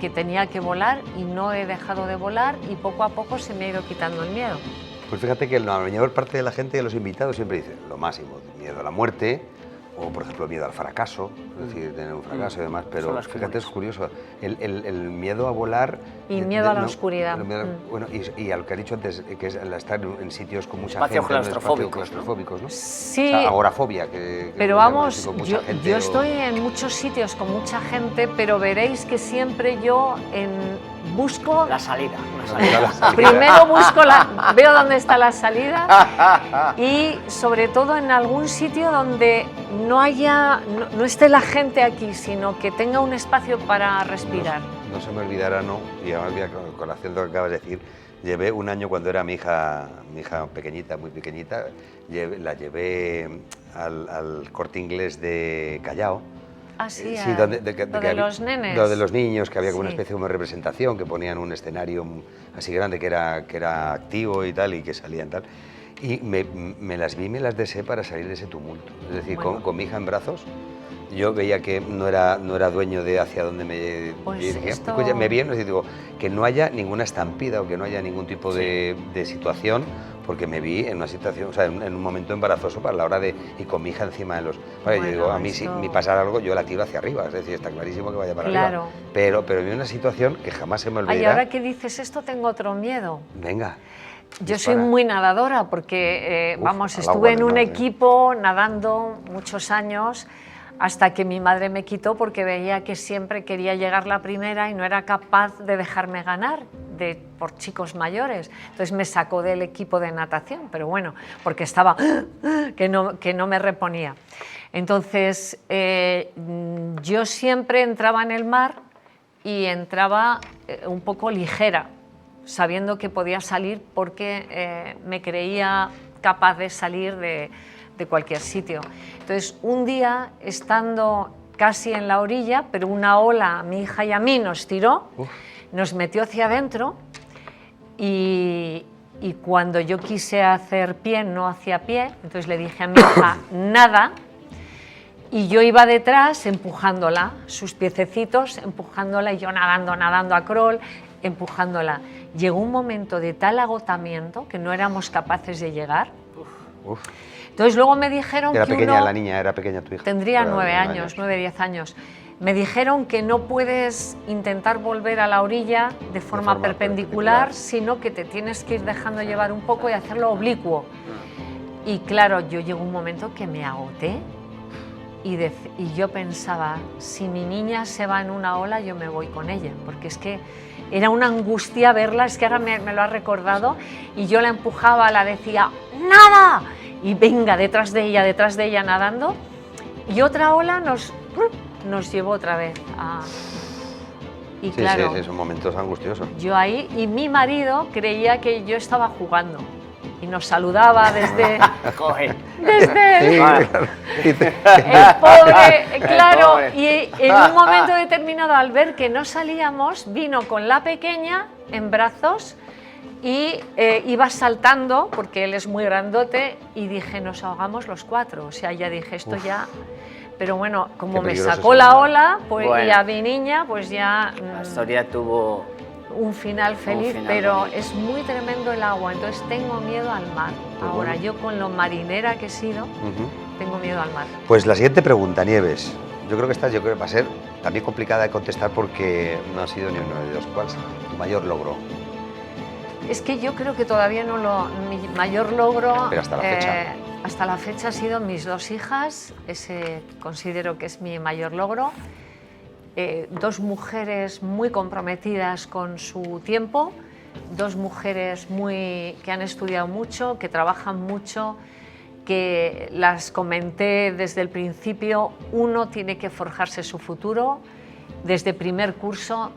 C: que tenía que volar, y no he dejado de volar, y poco a poco se me ha ido quitando el miedo.
B: Pues fíjate que la mayor parte de la gente, de los invitados, siempre dice lo máximo, miedo a la muerte, o por ejemplo miedo al fracaso, es decir, tener un fracaso y demás,
A: Son
B: pero
A: las
B: fíjate, es
A: comunes.
B: curioso, el miedo a volar...
C: Y miedo a la
B: ¿no?
C: oscuridad.
B: El miedo- Bueno, y a lo que has dicho antes, que es el estar en sitios con mucha
A: Espacios
B: gente,
A: claustrofóbicos,
B: claustrofóbicos, ¿no?
C: Sí,
B: O sea, agorafobia.
C: pero
B: llaman
C: vamos,
B: así, con mucha
C: yo
B: gente, o-
C: estoy en muchos sitios con mucha gente, pero veréis que siempre yo busco
A: La salida.
C: primero busco veo dónde está la salida y sobre todo en algún sitio donde no esté la gente aquí, sino que tenga un espacio para respirar.
B: No se me olvidará, ¿no? Y además, mira, con la acción que acabas de decir, llevé un año cuando era mi hija pequeñita, muy pequeñita, la llevé al Corte Inglés de Callao.
C: Ah, sí,
B: lo
C: de los nenes.
B: Lo de los niños, que había como una
C: Sí.
B: especie de representación, que ponían un escenario así grande que era activo y tal, y que salían tal. Y me las vi y me las deseé para salir de ese tumulto. Es decir,
C: Bueno.
B: con mi hija en brazos, yo veía que no era dueño de hacia dónde me
C: Pues
B: dirigía.
C: esto-
B: Escucha, me vi, digo, que no haya ninguna estampida o que no haya ningún tipo de situación, porque me vi en una situación, o sea, en un momento embarazoso para la hora de, y con mi hija encima de los... Vale, yo
C: Bueno,
B: digo, a mí si
C: esto-
B: me pasara algo, yo la tiro hacia arriba, es decir, está clarísimo que vaya para
C: Claro.
B: arriba. Pero vi una situación que jamás se me
C: Ay,
B: olvidará.
C: ahora que dices esto tengo otro miedo.
B: Venga.
C: Yo soy
B: dispara.
C: muy nadadora porque,
B: Uf,
C: vamos,
B: al
C: estuve
B: agua
C: en un
B: además, ¿eh?
C: equipo nadando muchos años hasta que mi madre me quitó porque veía que siempre quería llegar la primera y no era capaz de dejarme ganar por chicos mayores. Entonces me sacó del equipo de natación, pero bueno, porque estaba que no me reponía. Entonces yo siempre entraba en el mar y entraba un poco ligera, sabiendo que podía salir porque me creía capaz de salir de cualquier sitio. Entonces, un día, estando casi en la orilla, pero una ola a mi hija y a mí nos tiró, nos metió hacia adentro y cuando yo quise hacer pie, no hacía pie, entonces le dije a mi hija, nada, y yo iba detrás empujándola, sus piececitos empujándola y yo nadando a crawl, empujándola. Llegó un momento de tal agotamiento que no éramos capaces de llegar.
B: Uf.
C: Entonces luego me dijeron
B: Era
C: que
B: pequeña
C: uno...
B: la niña, era pequeña tu hija.
C: Tendría
B: Era
C: 9 años, 9, 10 años. Me dijeron que no puedes intentar volver a la orilla de forma perpendicular, sino que te tienes que ir dejando llevar un poco y hacerlo oblicuo. Y claro, yo llegó un momento que me agoté y yo pensaba, si mi niña se va en una ola, yo me voy con ella, porque es que era una angustia verla, es que ahora me lo ha recordado, y yo la empujaba, la decía, ¡nada! Y venga, detrás de ella nadando, y otra ola nos llevó otra vez a... Y
B: Sí,
C: claro,
B: sí, son momentos angustiosos.
C: yo ahí, y mi marido creía que yo estaba jugando, y nos saludaba desde...
A: Coge.
C: desde el,
A: Vale.
C: el pobre, claro,
A: pobre.
C: y en un momento determinado, al ver que no salíamos, vino con la pequeña en brazos y iba saltando, porque él es muy grandote, y dije, nos ahogamos los 4, o sea, ya dije, esto ya... Pero bueno, como
B: Qué
C: me
B: peligroso
C: sacó
B: es
C: la
B: el mar.
C: ola, pues,
A: Bueno.
C: y a mi niña, pues ya
A: La historia tuvo...
C: un final feliz,
A: final
C: pero
A: bonito.
C: es muy tremendo el agua, entonces tengo miedo al mar.
B: Pues
C: Ahora,
B: bueno.
C: yo con lo marinera que he sido, tengo miedo al mar.
B: Pues la siguiente pregunta, Nieves. Yo creo que va a ser también complicada de contestar porque no ha sido ni uno de los. ¿Cuál es tu mayor logro?
C: Es que yo creo que todavía mi mayor logro...
B: Pero hasta la fecha.
C: Hasta la fecha ha sido mis 2 hijas, ese considero que es mi mayor logro. 2 mujeres muy comprometidas con su tiempo, 2 mujeres que han estudiado mucho, que trabajan mucho, que las comenté desde el principio, uno tiene que forjarse su futuro, desde primer curso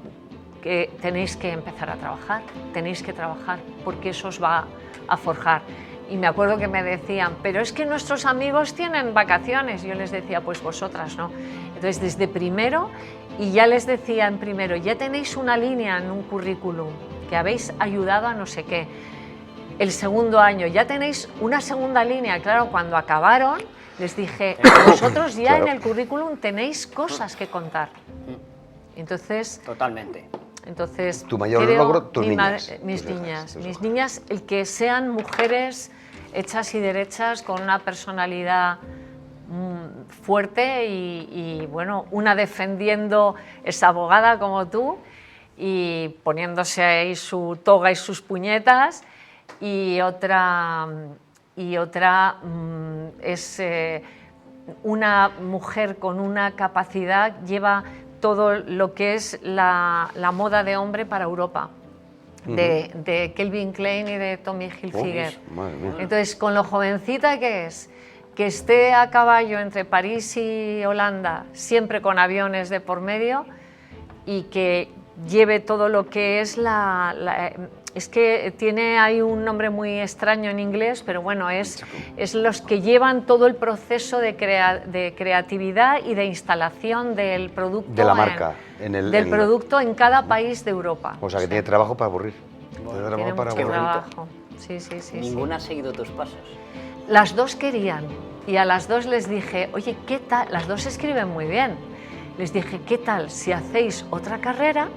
C: que tenéis que empezar a trabajar, tenéis que trabajar, porque eso os va a forjar. Y me acuerdo que me decían, pero es que nuestros amigos tienen vacaciones. Yo les decía, pues vosotras no. Entonces, desde primero, y ya les decía en primero, ya tenéis una línea en un currículum, que habéis ayudado a no sé qué. El segundo año, ya tenéis una segunda línea. Claro, cuando acabaron, les dije, vosotros ya
B: Claro.
C: en el currículum tenéis cosas que contar. Entonces...
A: Totalmente.
C: Entonces,
B: Tu mayor
C: creo
B: logro, tus
C: mi
B: niñas.
C: mis
B: Tus hijas,
C: niñas,
B: tus
C: mis
B: hijas.
C: niñas, el que sean mujeres hechas y derechas con una personalidad fuerte y bueno, una defendiendo, es abogada como tú y poniéndose ahí su toga y sus puñetas, y otra es una mujer con una capacidad, lleva todo lo que es la moda de hombre para Europa, de Calvin Klein y de Tommy Hilfiger.
B: Madre mía.
C: Entonces, con lo jovencita que es, que esté a caballo entre París y Holanda, siempre con aviones de por medio, y que lleve todo lo que es es que tiene ahí un nombre muy extraño en inglés, pero bueno, es los que llevan todo el proceso de creatividad y de instalación del producto.
B: De la marca.
C: Del producto en cada país de Europa.
B: O sea, que tiene trabajo para aburrir.
C: Tiene mucho trabajo. Sí, sí, sí.
A: Ninguna ha seguido tus pasos.
C: Las dos querían, y a las dos les dije, oye, ¿qué tal? Las dos escriben muy bien. Les dije, ¿qué tal si hacéis otra carrera?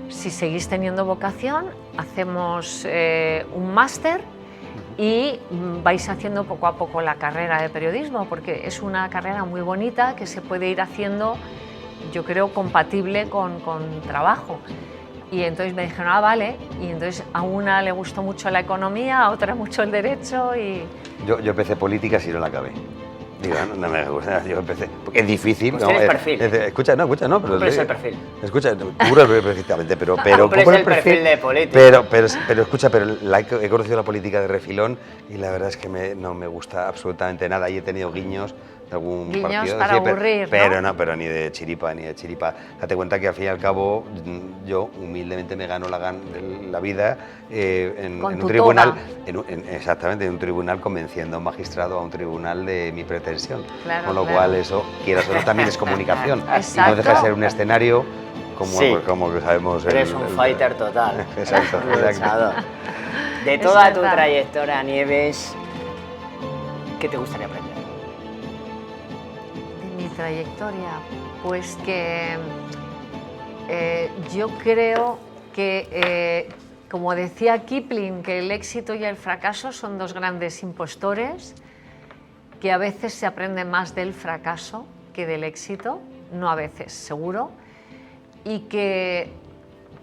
C: Si seguís teniendo vocación, hacemos un máster y vais haciendo poco a poco la carrera de periodismo, porque es una carrera muy bonita que se puede ir haciendo, yo creo, compatible con trabajo. Y entonces me dijeron, ah, vale, y entonces a una le gustó mucho la economía, a otra mucho el derecho y...
B: Yo empecé políticas y no la acabé. Digo, no me gusta, yo empecé, porque es difícil.
A: Pues
B: ¿no?
A: tienes perfil.
B: Escucha, no, pero...
A: Cumples el perfil.
B: Escucha, tú perfectamente, pero
A: Cumples el perfil de político.
B: Pero escucha, he conocido la política de refilón y la verdad es que no me gusta absolutamente nada y he tenido guiños de algún
C: Guiños
B: partido.
C: para
B: Sí,
C: aburrir,
B: pero ni de chiripa. Date cuenta que al fin y al cabo yo humildemente me gano la vida en un tribunal, exactamente, en un tribunal convenciendo a un magistrado, a un tribunal de mi pretensión.
C: Claro,
B: con lo cual eso, quieras o no, también es comunicación. Y no deja de ser un escenario como que sabemos.
A: Eres un fighter total.
B: Exacto.
A: Luchador. De toda tu trayectoria, Nieves, ¿qué te gustaría aprender?
C: De mi trayectoria, pues que yo creo que, como decía Kipling, que el éxito y el fracaso son dos grandes impostores, que a veces se aprende más del fracaso que del éxito, no a veces, seguro, y que,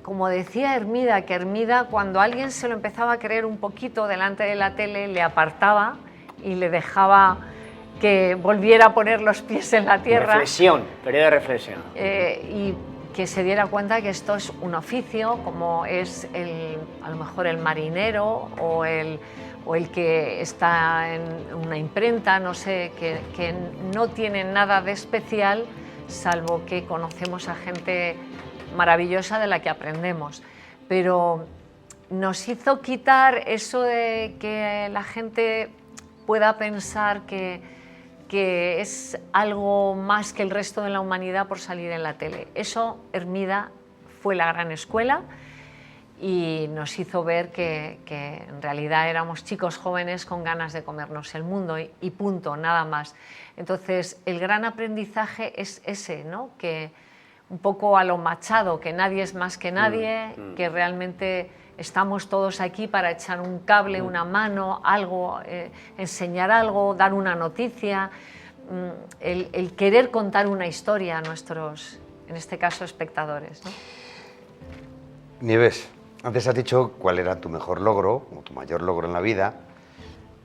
C: como decía Hermida, que Hermida cuando alguien se lo empezaba a creer un poquito delante de la tele, le apartaba y le dejaba que volviera a poner los pies en la tierra.
A: Reflexión, periodo de reflexión.
C: Y que se diera cuenta que esto es un oficio, como es a lo mejor el marinero o el que está en una imprenta, no sé, que no tiene nada de especial, salvo que conocemos a gente maravillosa de la que aprendemos. Pero nos hizo quitar eso de que la gente pueda pensar que es algo más que el resto de la humanidad por salir en la tele. Eso, Hermida, fue la gran escuela y nos hizo ver que en realidad éramos chicos jóvenes con ganas de comernos el mundo y punto, nada más. Entonces, el gran aprendizaje es ese, ¿no? Que un poco a lo Machado, que nadie es más que nadie, que realmente estamos todos aquí para echar un cable, una mano, algo, enseñar algo, dar una noticia, el querer contar una historia a nuestros, en este caso, espectadores, ¿no?
B: Nieves, antes has dicho cuál era tu mejor logro, o tu mayor logro en la vida,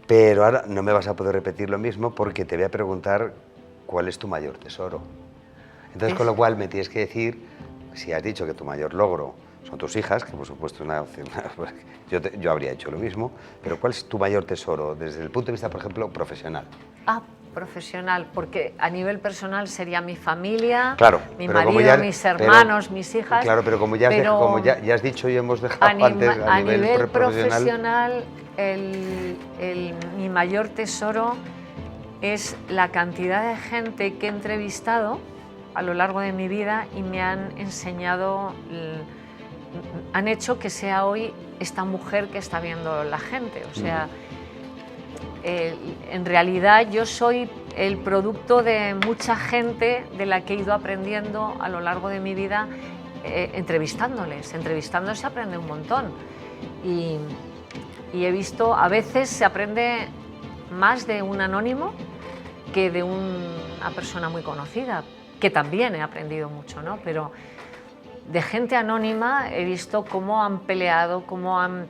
B: pero ahora no me vas a poder repetir lo mismo porque te voy a preguntar cuál es tu mayor tesoro. Entonces, con lo cual me tienes que decir, si has dicho que tu mayor logro son tus hijas, que por supuesto yo habría hecho lo mismo, pero ¿cuál es tu mayor tesoro desde el punto de vista, por ejemplo, profesional?
C: Profesional, porque a nivel personal sería mi familia,
B: claro,
C: mi marido, mis hermanos, mis hijas.
B: Claro, pero como ya has dicho y hemos dejado antes, a nivel
C: profesional, mi mayor tesoro es la cantidad de gente que he entrevistado a lo largo de mi vida y me han enseñado, han hecho que sea hoy esta mujer que está viendo la gente. O sea, en realidad yo soy el producto de mucha gente de la que he ido aprendiendo a lo largo de mi vida, entrevistándoles. Entrevistando se aprende un montón. Y he visto, a veces se aprende más de un anónimo que de una persona muy conocida, que también he aprendido mucho, ¿no? Pero de gente anónima he visto cómo han peleado, cómo han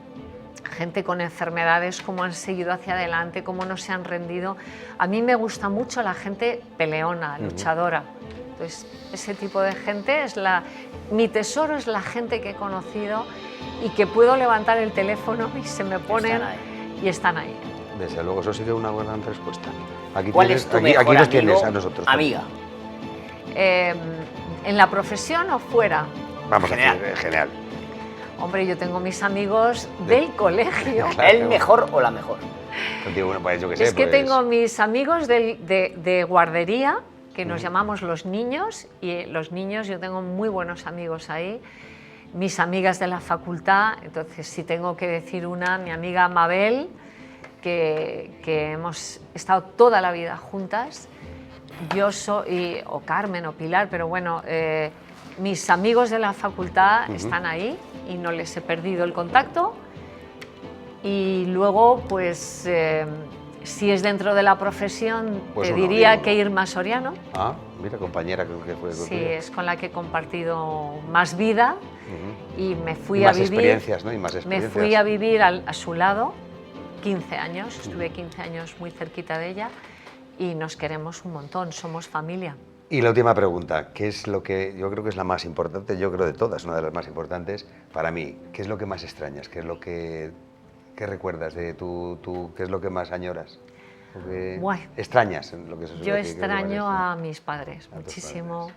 C: gente con enfermedades, cómo han seguido hacia adelante, cómo no se han rendido. A mí me gusta mucho la gente peleona, luchadora. Entonces, ese tipo de gente mi tesoro es la gente que he conocido y que puedo levantar el teléfono y se me ponen y están ahí.
B: Desde luego, eso sí que es una buena respuesta. Aquí
A: ¿Cuál
B: tienes,
A: es tu
B: aquí
A: mejor
B: nos
A: amigo,
B: tienes a nosotros.
A: amiga?
C: ¿En la profesión o fuera?
B: Vamos a
A: General.
B: decir, genial.
C: Hombre, yo tengo mis amigos del colegio.
A: ¿El mejor o la mejor?
B: Contigo, bueno, pues yo qué sé.
C: Es que
B: pues,
C: tengo mis amigos de guardería, que nos llamamos los niños, y los niños, yo tengo muy buenos amigos ahí. Mis amigas de la facultad, entonces si tengo que decir una, mi amiga Mabel, que hemos estado toda la vida juntas, yo soy, o Carmen o Pilar, pero bueno, mis amigos de la facultad están ahí y no les he perdido el contacto. Y luego, pues, si es dentro de la profesión,
B: Pues
C: te
B: un
C: diría
B: amigo,
C: que
B: ¿no?
C: Irma Soriano.
B: Ah, mira, compañera, creo que fue.
C: Sí, es con la que he compartido más vida y me fui
B: Y
C: a
B: más
C: vivir.
B: experiencias, ¿no? Y más
C: Me
B: experiencias.
C: fui a vivir a su lado 15 años, estuve 15 años muy cerquita de ella y nos queremos un montón, somos familia.
B: Y la última pregunta, ¿qué es lo que yo creo que es la más importante? Yo creo de todas, una de las más importantes para mí. ¿Qué es lo que más extrañas? ¿Qué es lo que recuerdas de qué es lo que más añoras? ¿O qué
C: Bueno,
B: extrañas? Lo que se suele
C: Yo
B: decir, que es lo más
C: extraño
B: extraño?
C: a mis padres
B: A tus
C: muchísimo.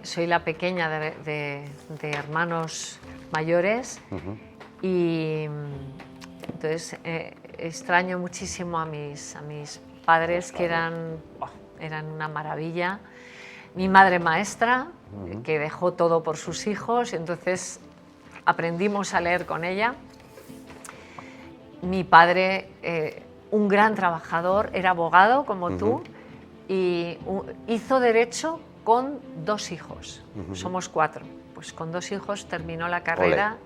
C: Soy la pequeña de hermanos mayores y entonces extraño muchísimo a mis padres que eran una maravilla. Mi madre maestra, que dejó todo por sus hijos, entonces aprendimos a leer con ella. Mi padre, un gran trabajador, era abogado como tú y hizo derecho con 2 hijos. Somos 4. Pues con 2 hijos terminó la carrera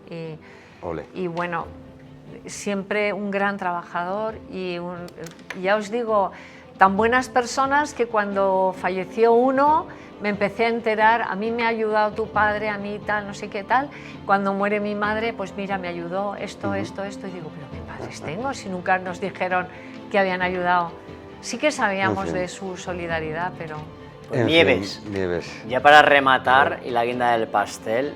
C: y bueno, siempre un gran trabajador y ya os digo, tan buenas personas que cuando falleció uno me empecé a enterar, a mí me ha ayudado tu padre, a mí tal, no sé qué tal. Cuando muere mi madre, pues mira, me ayudó esto, y digo, pero ¿qué padres tengo si nunca nos dijeron que habían ayudado? Sí que sabíamos de su solidaridad, pero...
A: Pues
B: En
A: Nieves,
B: fin, Nieves.
A: ya para rematar y la guinda del pastel,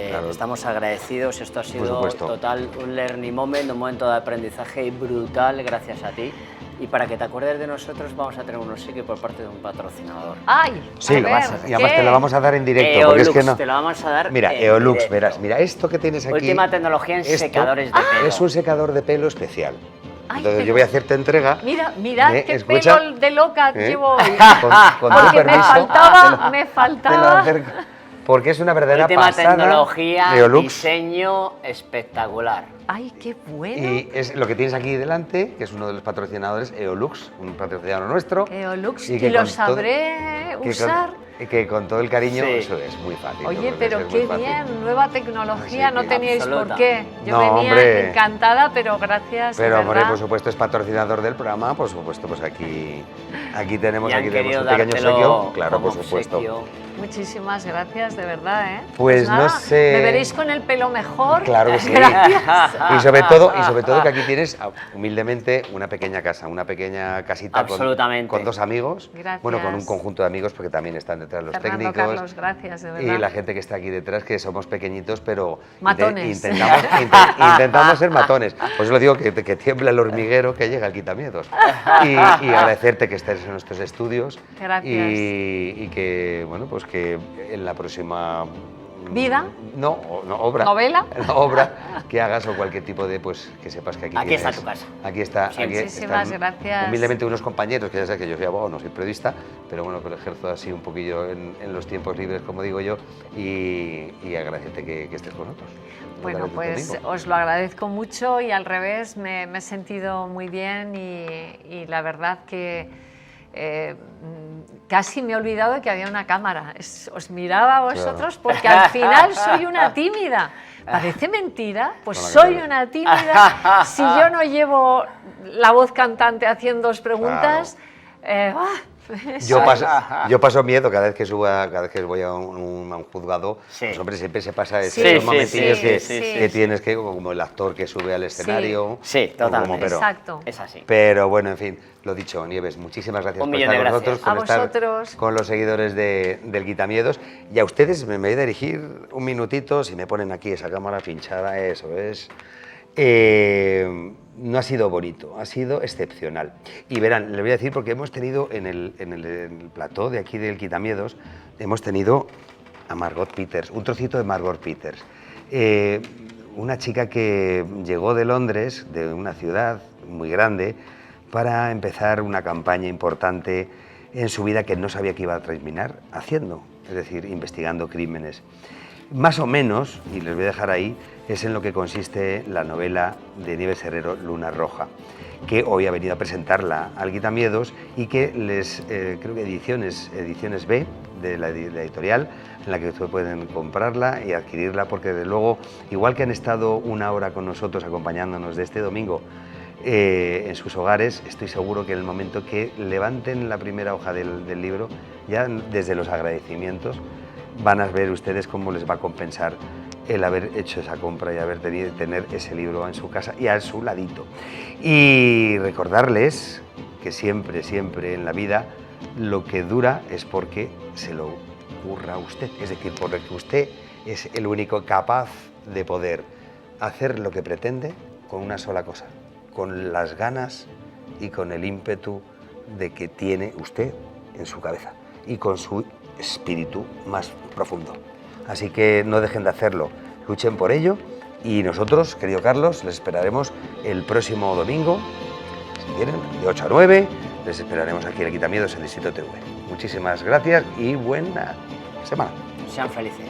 B: Claro.
A: estamos agradecidos, esto ha sido
B: supuesto.
A: total un learning moment, un momento de aprendizaje brutal gracias a ti. Y para que te acuerdes de nosotros vamos a tener un obsequio por parte de un patrocinador.
C: ¡Ay!
B: Sí,
C: a
B: lo
C: ver,
B: vas a hacer. Y además
C: ¿qué?
B: te lo vamos a dar en directo, porque es
A: Eolux,
B: que no.
A: te lo vamos a dar
B: Mira,
A: en
B: Eolux,
A: directo.
B: verás, mira, esto que tienes aquí.
A: Última tecnología en
B: esto
A: secadores de pelo.
B: Es un secador de pelo especial.
C: Ay,
B: Entonces
C: pero-
B: yo voy a hacerte entrega.
C: Mirad
B: ¿eh?
C: qué
B: Escucha,
C: pelo de loca
B: ¿eh?
C: llevo hoy.
B: Con tu
C: Porque
B: permiso,
C: me
B: te lo
C: faltaba.
B: acerco, porque es una verdadera
A: Última
B: pasada.
A: tecnología,
B: Eolux.
A: diseño espectacular.
C: ¡Ay, qué bueno!
B: Y es lo que tienes aquí delante, que es uno de los patrocinadores, Eolux, un patrocinador nuestro.
C: Eolux,
B: y
C: y
B: que
C: lo
B: con todo-
C: sabré
B: que
C: usar.
B: que con todo el cariño,
A: Sí.
B: eso es muy fácil. yo
C: Oye,
B: creo que
C: pero
B: eso es
C: qué
B: muy fácil.
C: bien, nueva tecnología,
B: Sí,
C: no
B: sí.
C: teníais
A: Absoluta.
C: por qué. Yo
B: No,
C: venía
B: hombre.
C: encantada, pero gracias, de
B: Pero, hombre,
C: verdad.
B: por supuesto, es patrocinador del programa, por supuesto, pues aquí tenemos,
A: Y han
B: aquí tenemos
A: querido
B: un pequeño
A: dártelo
B: obsequio, claro,
A: como
B: por supuesto.
A: obsequio.
C: Muchísimas gracias, de verdad, ¿eh?
B: Pues no
C: nada,
B: sé.
C: Me veréis con el pelo mejor.
B: Claro que sí.
C: Gracias.
B: Y sobre todo que aquí tienes, humildemente, una pequeña casa, una pequeña casita
A: Absolutamente.
B: con 2 amigos.
C: Gracias.
B: Bueno, con un conjunto de amigos, porque también están detrás los
C: Fernando
B: técnicos.
C: Carlos, gracias, de verdad.
B: Y la gente que está aquí detrás, que somos pequeñitos, pero
C: Matones.
B: intentamos ser matones. Por eso lo digo que tiembla el hormiguero que llega al Quitamiedos. Y agradecerte que estés en nuestros estudios.
C: Gracias.
B: Y que, bueno, pues que en la próxima...
C: ¿Vida?
B: No, obra.
C: ¿Novela?
B: Obra que hagas o cualquier tipo de, pues, que sepas que aquí
A: Aquí está
B: tienes-
A: tu casa.
B: Aquí está.
A: Sí,
B: aquí
C: muchísimas
B: están
C: gracias.
B: Humildemente unos compañeros, que ya sabes que yo soy abogado, no soy periodista, pero bueno, que lo ejerzo así un poquillo en los tiempos libres, como digo yo, y agradecerte que estés con nosotros.
C: Bueno,
B: Agradecerte,
C: pues
B: amigo.
C: os lo agradezco mucho y al revés me he sentido muy bien y la verdad que casi me he olvidado de que había una cámara. Os miraba a vosotros porque al final soy una tímida. Parece mentira, pues
B: Con la
C: soy
B: cara.
C: una tímida. Si yo no llevo la voz cantante haciendo preguntas,
B: Yo paso miedo cada vez que voy a un juzgado.
A: Sí.
B: Pues, hombre, siempre se pasa
C: Sí,
B: esos
C: sí,
B: momentillos
C: sí,
B: que,
C: sí,
B: que
C: sí.
B: tienes que, como el actor que sube al escenario.
A: Sí, totalmente.
C: Exacto.
A: Es así.
B: Pero bueno, en fin, lo dicho, Nieves, muchísimas gracias
A: Un
B: por
A: millón
B: estar
A: de
B: con nosotros,
A: gracias.
B: por
C: A
B: estar
C: vosotros.
B: con los seguidores del Quitamiedos. Y a ustedes me voy a dirigir un minutito, si me ponen aquí esa cámara pinchada, eso es. No ha sido bonito, ha sido excepcional. Y verán, les voy a decir porque hemos tenido en el plató de aquí del Quitamiedos, hemos tenido a Margot Peters, un trocito de Margot Peters. Una chica que llegó de Londres, de una ciudad muy grande, para empezar una campaña importante en su vida que no sabía que iba a terminar haciendo, es decir, investigando crímenes. Más o menos, y les voy a dejar ahí, es en lo que consiste la novela de Nieves Herrero, Luna Roja, que hoy ha venido a presentarla al Quitamiedos y que creo que Ediciones B, de la editorial, en la que ustedes pueden comprarla y adquirirla, porque desde luego, igual que han estado una hora con nosotros acompañándonos de este domingo en sus hogares, estoy seguro que en el momento que levanten la primera hoja del libro, ya desde los agradecimientos, van a ver ustedes cómo les va a compensar el haber hecho esa compra y tener ese libro en su casa y a su ladito. Y recordarles que siempre, siempre en la vida lo que dura es porque se lo ocurra a usted, es decir, porque usted es el único capaz de poder hacer lo que pretende con una sola cosa, con las ganas y con el ímpetu de que tiene usted en su cabeza y con su espíritu más profundo. Así que no dejen de hacerlo, luchen por ello y nosotros, querido Carlos, les esperaremos el próximo domingo, si quieren, de 8 a 9, les esperaremos aquí en el Quitamiedos en Distrito TV. Muchísimas gracias y buena semana.
A: Sean felices.